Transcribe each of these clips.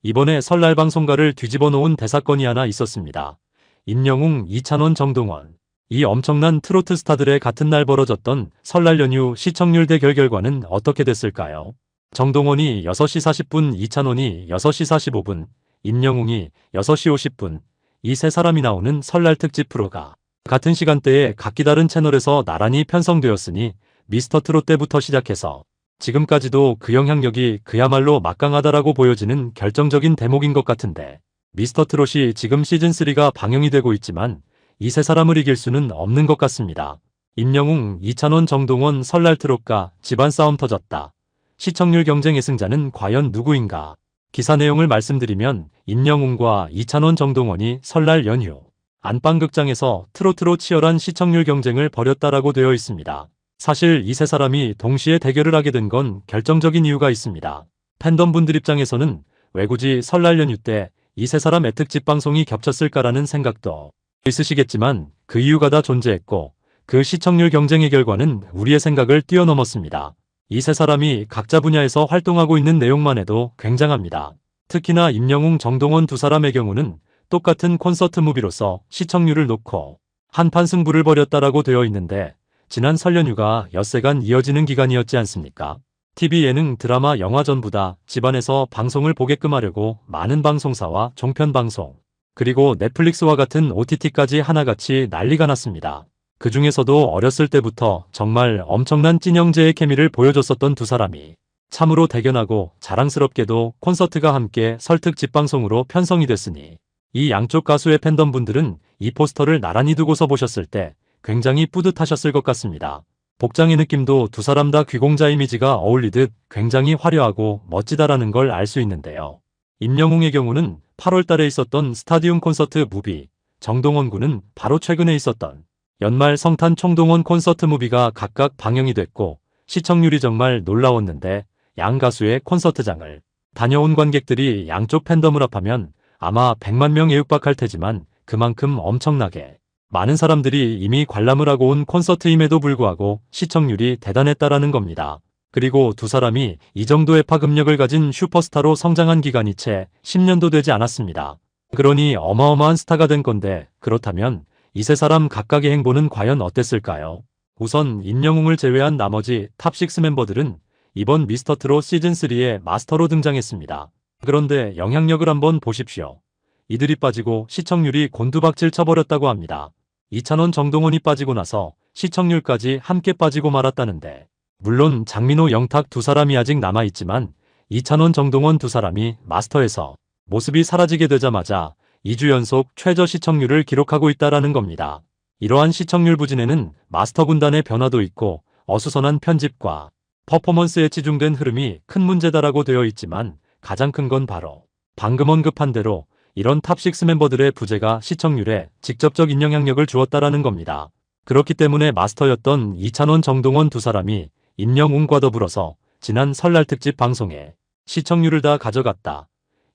이번에 설날 방송가를 뒤집어 놓은 대사건이 하나 있었습니다. 임영웅, 이찬원, 정동원. 이 엄청난 트로트 스타들의 같은 날 벌어졌던 설날 연휴 시청률 대결 결과는 어떻게 됐을까요? 정동원이 6시 40분, 이찬원이 6시 45분, 임영웅이 6시 50분. 이 세 사람이 나오는 설날 특집 프로가 같은 시간대에 각기 다른 채널에서 나란히 편성되었으니 미스터트롯 때부터 시작해서 지금까지도 그 영향력이 그야말로 막강하다라고 보여지는 결정적인 대목인 것 같은데, 미스터트롯이 지금 시즌3가 방영이 되고 있지만 이 세 사람을 이길 수는 없는 것 같습니다. 임영웅, 이찬원, 정동원 설날 트롯가 집안 싸움 터졌다. 시청률 경쟁의 승자는 과연 누구인가? 기사 내용을 말씀드리면 임영웅과 이찬원, 정동원이 설날 연휴 안방극장에서 트로트로 치열한 시청률 경쟁을 벌였다라고 되어 있습니다. 사실 이 세 사람이 동시에 대결을 하게 된 건 결정적인 이유가 있습니다. 팬덤분들 입장에서는 왜 굳이 설날 연휴 때 이 세 사람의 특집 방송이 겹쳤을까라는 생각도 있으시겠지만 그 이유가 다 존재했고 그 시청률 경쟁의 결과는 우리의 생각을 뛰어넘었습니다. 이 세 사람이 각자 분야에서 활동하고 있는 내용만 해도 굉장합니다. 특히나 임영웅, 정동원 두 사람의 경우는 똑같은 콘서트 무비로서 시청률을 놓고 한판 승부를 벌였다라고 되어 있는데, 지난 설 연휴가 엿새간 이어지는 기간이었지 않습니까? TV 예능, 드라마, 영화 전부 다 집안에서 방송을 보게끔 하려고 많은 방송사와 종편 방송, 그리고 넷플릭스와 같은 OTT까지 하나같이 난리가 났습니다. 그 중에서도 어렸을 때부터 정말 엄청난 찐형제의 케미를 보여줬었던 두 사람이 참으로 대견하고 자랑스럽게도 콘서트가 함께 설 특집 방송으로 편성이 됐으니 이 양쪽 가수의 팬덤분들은 이 포스터를 나란히 두고서 보셨을 때 굉장히 뿌듯하셨을 것 같습니다. 복장의 느낌도 두 사람 다 귀공자 이미지가 어울리듯 굉장히 화려하고 멋지다라는 걸 알 수 있는데요. 임영웅의 경우는 8월 달에 있었던 스타디움 콘서트 무비, 정동원 군은 바로 최근에 있었던 연말 성탄 총동원 콘서트 무비가 각각 방영이 됐고 시청률이 정말 놀라웠는데, 양 가수의 콘서트장을 다녀온 관객들이 양쪽 팬덤을 합하면 아마 100만 명에 육박할 테지만 그만큼 엄청나게 많은 사람들이 이미 관람을 하고 온 콘서트임에도 불구하고 시청률이 대단했다라는 겁니다. 그리고 두 사람이 이 정도의 파급력을 가진 슈퍼스타로 성장한 기간이 채 10년도 되지 않았습니다. 그러니 어마어마한 스타가 된 건데, 그렇다면 이 세 사람 각각의 행보는 과연 어땠을까요? 우선 임영웅을 제외한 나머지 탑6 멤버들은 이번 미스터트롯 시즌3의 마스터로 등장했습니다. 그런데 영향력을 한번 보십시오. 이들이 빠지고 시청률이 곤두박질 쳐버렸다고 합니다. 이찬원, 정동원이 빠지고 나서 시청률까지 함께 빠지고 말았다는데, 물론 장민호, 영탁 두 사람이 아직 남아있지만 이찬원, 정동원 두 사람이 마스터에서 모습이 사라지게 되자마자 2주 연속 최저 시청률을 기록하고 있다라는 겁니다. 이러한 시청률 부진에는 마스터 군단의 변화도 있고 어수선한 편집과 퍼포먼스에 치중된 흐름이 큰 문제다라고 되어 있지만, 가장 큰 건 바로 방금 언급한 대로 이런 탑6 멤버들의 부재가 시청률에 직접적인 영향력을 주었다라는 겁니다. 그렇기 때문에 마스터였던 이찬원, 정동원 두 사람이 임영웅과 더불어서 지난 설날 특집 방송에 시청률을 다 가져갔다.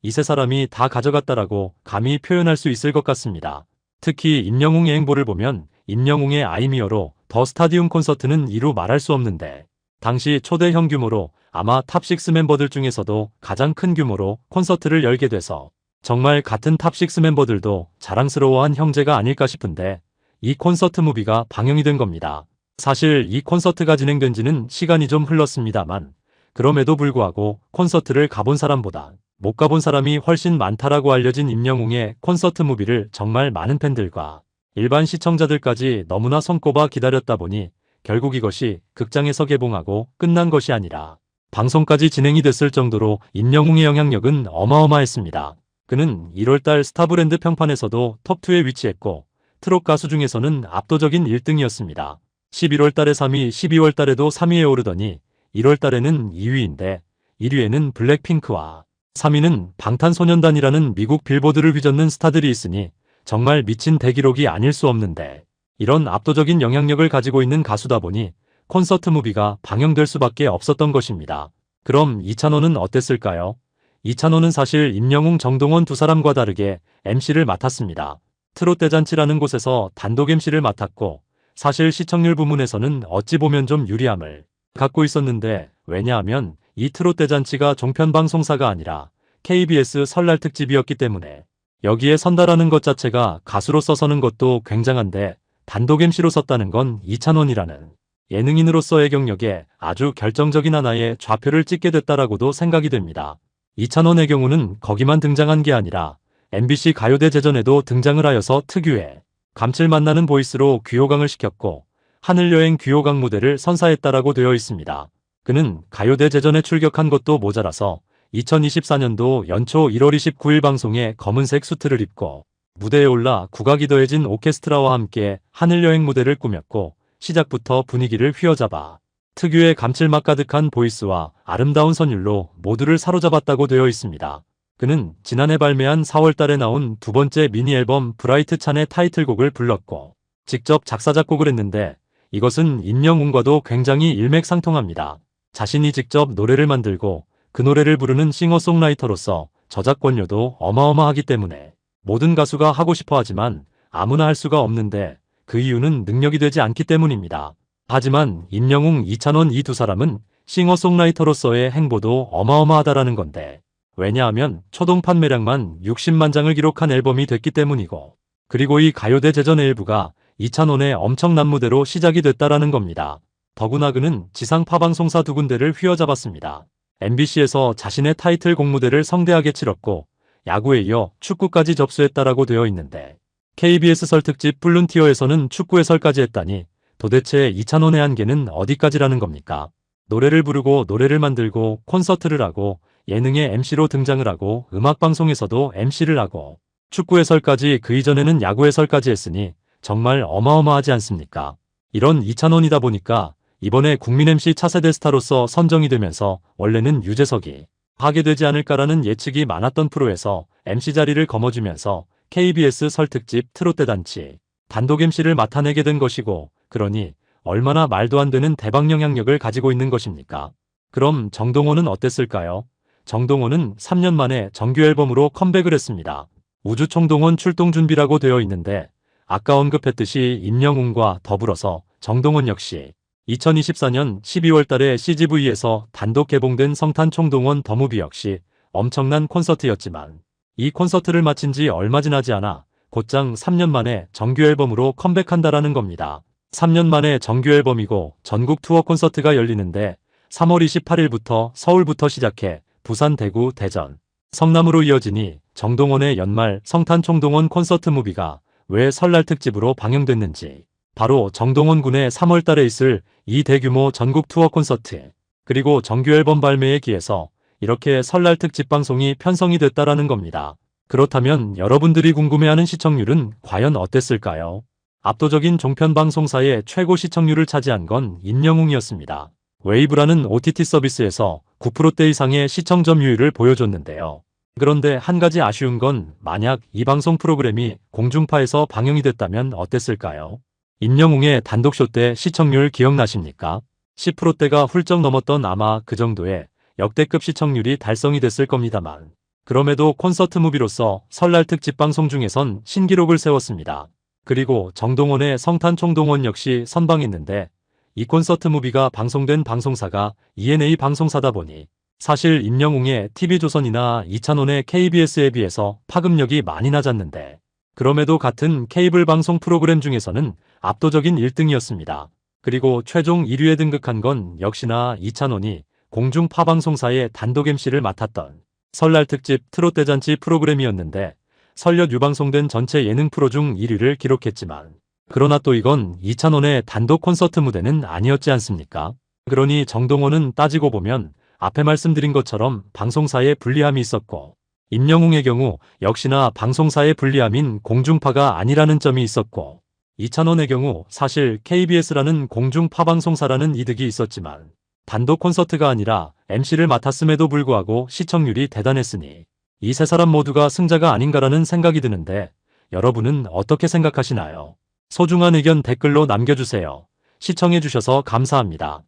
이 세 사람이 다 가져갔다라고 감히 표현할 수 있을 것 같습니다. 특히 임영웅의 행보를 보면 임영웅의 아이미어로 더 스타디움 콘서트는 이루 말할 수 없는데, 당시 초대형 규모로 아마 탑6 멤버들 중에서도 가장 큰 규모로 콘서트를 열게 돼서 정말 같은 탑6 멤버들도 자랑스러워한 형제가 아닐까 싶은데, 이 콘서트 무비가 방영이 된 겁니다. 사실 이 콘서트가 진행된 지는 시간이 좀 흘렀습니다만 그럼에도 불구하고 콘서트를 가본 사람보다 못 가본 사람이 훨씬 많다라고 알려진 임영웅의 콘서트 무비를 정말 많은 팬들과 일반 시청자들까지 너무나 손꼽아 기다렸다 보니 결국 이것이 극장에서 개봉하고 끝난 것이 아니라 방송까지 진행이 됐을 정도로 임영웅의 영향력은 어마어마했습니다. 그는 1월달 스타브랜드 평판에서도 톱2에 위치했고 트롯 가수 중에서는 압도적인 1등이었습니다. 11월달에 3위, 12월달에도 3위에 오르더니 1월달에는 2위인데 1위에는 블랙핑크와 3위는 방탄소년단이라는 미국 빌보드를 휘젓는 스타들이 있으니 정말 미친 대기록이 아닐 수 없는데, 이런 압도적인 영향력을 가지고 있는 가수다 보니 콘서트 무비가 방영될 수밖에 없었던 것입니다. 그럼 이찬원은 어땠을까요? 이찬원은 사실 임영웅, 정동원 두 사람과 다르게 MC를 맡았습니다. 트롯 대잔치라는 곳에서 단독 MC를 맡았고, 사실 시청률 부문에서는 어찌 보면 좀 유리함을 갖고 있었는데, 왜냐하면 이 트롯 대잔치가 종편 방송사가 아니라 KBS 설날 특집이었기 때문에 여기에 선다라는 것 자체가 가수로서 서는 것도 굉장한데 단독 MC로 섰다는 건 이찬원이라는 예능인으로서의 경력에 아주 결정적인 하나의 좌표를 찍게 됐다라고도 생각이 됩니다. 이찬원의 경우는 거기만 등장한 게 아니라 MBC 가요대제전에도 등장을 하여서 특유의 감칠맛 나는 보이스로 귀호강을 시켰고 하늘여행 귀호강 무대를 선사했다라고 되어 있습니다. 그는 가요대제전에 출격한 것도 모자라서 2024년도 연초 1월 29일 방송에 검은색 수트를 입고 무대에 올라 국악이 더해진 오케스트라와 함께 하늘여행 무대를 꾸몄고 시작부터 분위기를 휘어잡아 특유의 감칠맛 가득한 보이스와 아름다운 선율로 모두를 사로잡았다고 되어 있습니다. 그는 지난해 발매한 4월 달에 나온 두 번째 미니 앨범 브라이트 찬의 타이틀곡을 불렀고 직접 작사 작곡을 했는데 이것은 임영웅과도 굉장히 일맥상통합니다. 자신이 직접 노래를 만들고 그 노래를 부르는 싱어송라이터로서 저작권료도 어마어마하기 때문에 모든 가수가 하고 싶어 하지만 아무나 할 수가 없는데 그 이유는 능력이 되지 않기 때문입니다. 하지만 임영웅, 이찬원 이 두 사람은 싱어송라이터로서의 행보도 어마어마하다라는 건데 왜냐하면 초동 판매량만 60만 장을 기록한 앨범이 됐기 때문이고 그리고 이 가요대제전의 일부가 이찬원의 엄청난 무대로 시작이 됐다라는 겁니다. 더구나 그는 지상 타방송사 두 군데를 휘어잡았습니다. MBC에서 자신의 타이틀곡 무대를 성대하게 치렀고 야구에 이어 축구까지 접수했다라고 되어 있는데 KBS 설 특집 플룬티어에서는 축구 해설까지 했다니 도대체 이찬원의 한계는 어디까지라는 겁니까? 노래를 부르고 노래를 만들고 콘서트를 하고 예능에 MC로 등장을 하고 음악방송에서도 MC를 하고 축구 해설까지 그 이전에는 야구 해설까지 했으니 정말 어마어마하지 않습니까? 이런 이찬원이다 보니까 이번에 국민 MC 차세대 스타로서 선정이 되면서 원래는 유재석이 하게 되지 않을까라는 예측이 많았던 프로에서 MC 자리를 거머쥐면서 KBS 설 특집 트롯대잔치 단독 MC를 맡아내게 된 것이고 그러니 얼마나 말도 안 되는 대박 영향력을 가지고 있는 것입니까? 그럼 정동원은 어땠을까요? 정동원은 3년 만에 정규 앨범으로 컴백을 했습니다. 우주총동원 출동 준비라고 되어 있는데 아까 언급했듯이 임영웅과 더불어서 정동원 역시 2024년 12월 달에 CGV에서 단독 개봉된 성탄총동원 더 무비 역시 엄청난 콘서트였지만 이 콘서트를 마친 지 얼마 지나지 않아 곧장 3년 만에 정규 앨범으로 컴백한다라는 겁니다. 3년 만에 정규 앨범이고 전국 투어 콘서트가 열리는데 3월 28일부터 서울부터 시작해 부산, 대구, 대전, 성남으로 이어지니 정동원의 연말 성탄총동원 콘서트 무비가 왜 설날 특집으로 방영됐는지 바로 정동원 군의 3월 달에 있을 이 대규모 전국 투어 콘서트 그리고 정규 앨범 발매에 기해서 이렇게 설날 특집 방송이 편성이 됐다라는 겁니다. 그렇다면 여러분들이 궁금해하는 시청률은 과연 어땠을까요? 압도적인 종편 방송사의 최고 시청률을 차지한 건 임영웅이었습니다. 웨이브라는 OTT 서비스에서 9%대 이상의 시청 점유율을 보여줬는데요. 그런데 한 가지 아쉬운 건 만약 이 방송 프로그램이 공중파에서 방영이 됐다면 어땠을까요? 임영웅의 단독쇼 때 시청률 기억나십니까? 10%대가 훌쩍 넘었던 아마 그 정도의 역대급 시청률이 달성이 됐을 겁니다만 그럼에도 콘서트 무비로서 설날 특집 방송 중에선 신기록을 세웠습니다. 그리고 정동원의 성탄총동원 역시 선방했는데 이 콘서트 무비가 방송된 방송사가 ENA 방송사다 보니 사실 임영웅의 TV조선이나 이찬원의 KBS에 비해서 파급력이 많이 낮았는데 그럼에도 같은 케이블 방송 프로그램 중에서는 압도적인 1등이었습니다. 그리고 최종 1위에 등극한 건 역시나 이찬원이 공중파 방송사의 단독 MC를 맡았던 설날 특집 트롯대잔치 프로그램이었는데 설엿 유방송된 전체 예능 프로 중 1위를 기록했지만 그러나 또 이건 이찬원의 단독 콘서트 무대는 아니었지 않습니까? 그러니 정동원은 따지고 보면 앞에 말씀드린 것처럼 방송사에 불리함이 있었고 임영웅의 경우 역시나 방송사의 불리함인 공중파가 아니라는 점이 있었고 이찬원의 경우 사실 KBS라는 공중파 방송사라는 이득이 있었지만 단독 콘서트가 아니라 MC를 맡았음에도 불구하고 시청률이 대단했으니 이 세 사람 모두가 승자가 아닌가라는 생각이 드는데 여러분은 어떻게 생각하시나요? 소중한 의견 댓글로 남겨주세요. 시청해주셔서 감사합니다.